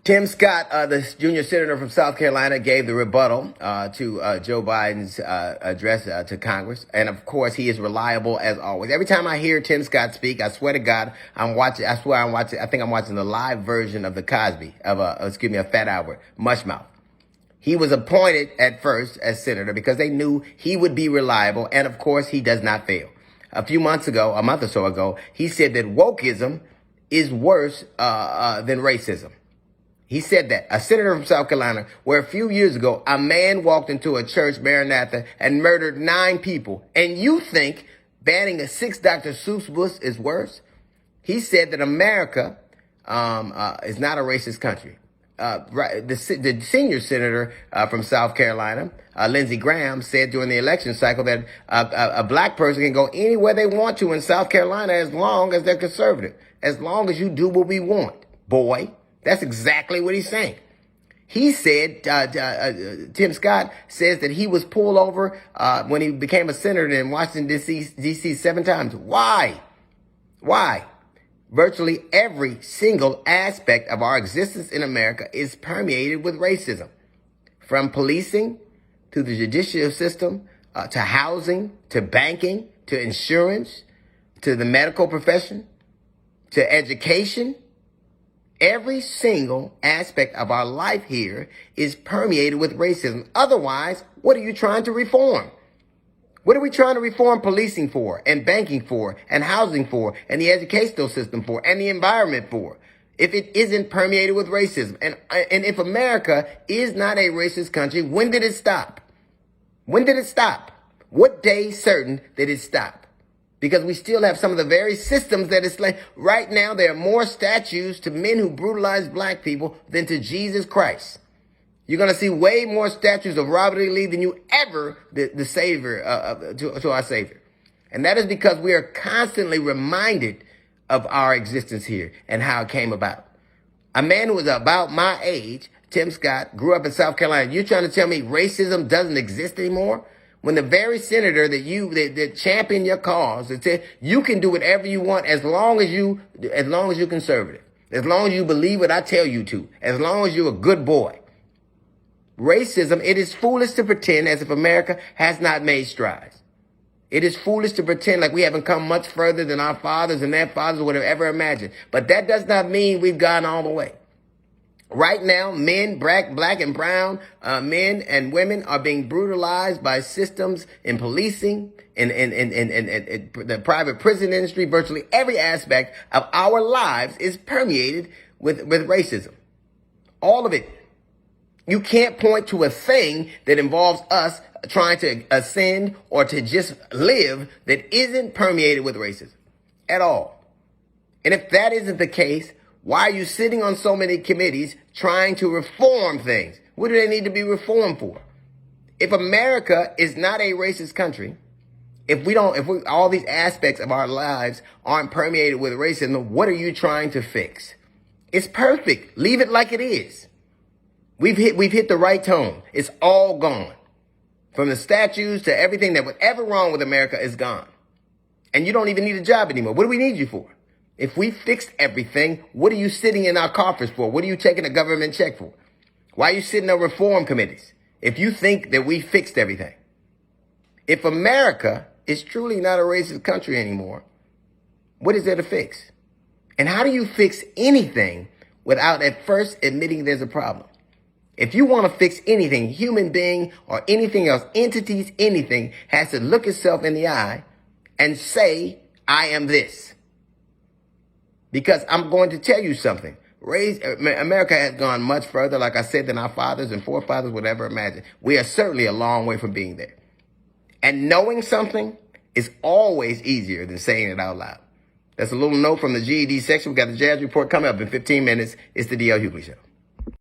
Tim Scott, the junior senator from South Carolina, gave the rebuttal to Joe Biden's address to Congress. And of course, he is reliable as always. Every time I hear Tim Scott speak, I swear to God, I think I'm watching the live version of the Cosby, of a Fat Albert, Mushmouth. He was appointed at first as senator because they knew he would be reliable. And of course, he does not fail. A month or so ago, he said that wokeism is worse than racism. He said that, a senator from South Carolina, where a few years ago, a man walked into a church, Maranatha, and murdered 9 people. And you think banning a 6 Dr. Seuss books is worse? He said that America is not a racist country. The senior senator from South Carolina, Lindsey Graham, said during the election cycle that a black person can go anywhere they want to in South Carolina as long as they're conservative, as long as you do what we want, boy. That's exactly what he's saying. He said, Tim Scott says that he was pulled over when he became a senator in Washington, D.C. 7 times. Why? Virtually every single aspect of our existence in America is permeated with racism. From policing to the judicial system, to housing, to banking, to insurance, to the medical profession, to education. Every single aspect of our life here is permeated with racism. Otherwise, what are you trying to reform? What are we trying to reform policing for, and banking for, and housing for, and the educational system for, and the environment for, if it isn't permeated with racism? And if America is not a racist country, when did it stop? When did it stop? What day certain did it stop? Because we still have some of the very systems that is like right now. There are more statues to men who brutalized black people than to Jesus Christ. You're going to see way more statues of Robert E. Lee than you ever the Savior to our Savior. And that is because we are constantly reminded of our existence here and how it came about. A man who was about my age, Tim Scott, grew up in South Carolina. You're trying to tell me racism doesn't exist anymore? When the very senator that championed your cause, that said you can do whatever you want as long as you're conservative, as long as you believe what I tell you to, as long as you're a good boy. Racism, it is foolish to pretend as if America has not made strides. It is foolish to pretend like we haven't come much further than our fathers and their fathers would have ever imagined. But that does not mean we've gone all the way. Right now, men, black and brown men and women are being brutalized by systems in policing, in the private prison industry. Virtually every aspect of our lives is permeated with racism. All of it. You can't point to a thing that involves us trying to ascend or to just live that isn't permeated with racism at all. And if that isn't the case, why are you sitting on so many committees trying to reform things? What do they need to be reformed for? If America is not a racist country, if all these aspects of our lives aren't permeated with racism, what are you trying to fix? It's perfect. Leave it like it is. We've hit the right tone. It's all gone. From the statues to everything that was ever wrong with America is gone. And you don't even need a job anymore. What do we need you for? If we fixed everything, what are you sitting in our coffers for? What are you taking a government check for? Why are you sitting on reform committees if you think that we fixed everything? If America is truly not a racist country anymore, what is there to fix? And how do you fix anything without at first admitting there's a problem? If you want to fix anything, human being or anything else, entities, anything, has to look itself in the eye and say, I am this. Because I'm going to tell you something. America has gone much further, like I said, than our fathers and forefathers would ever imagine. We are certainly a long way from being there. And knowing something is always easier than saying it out loud. That's a little note from the GED section. We got the Jazz Report coming up in 15 minutes. It's the D.L. Hughley Show.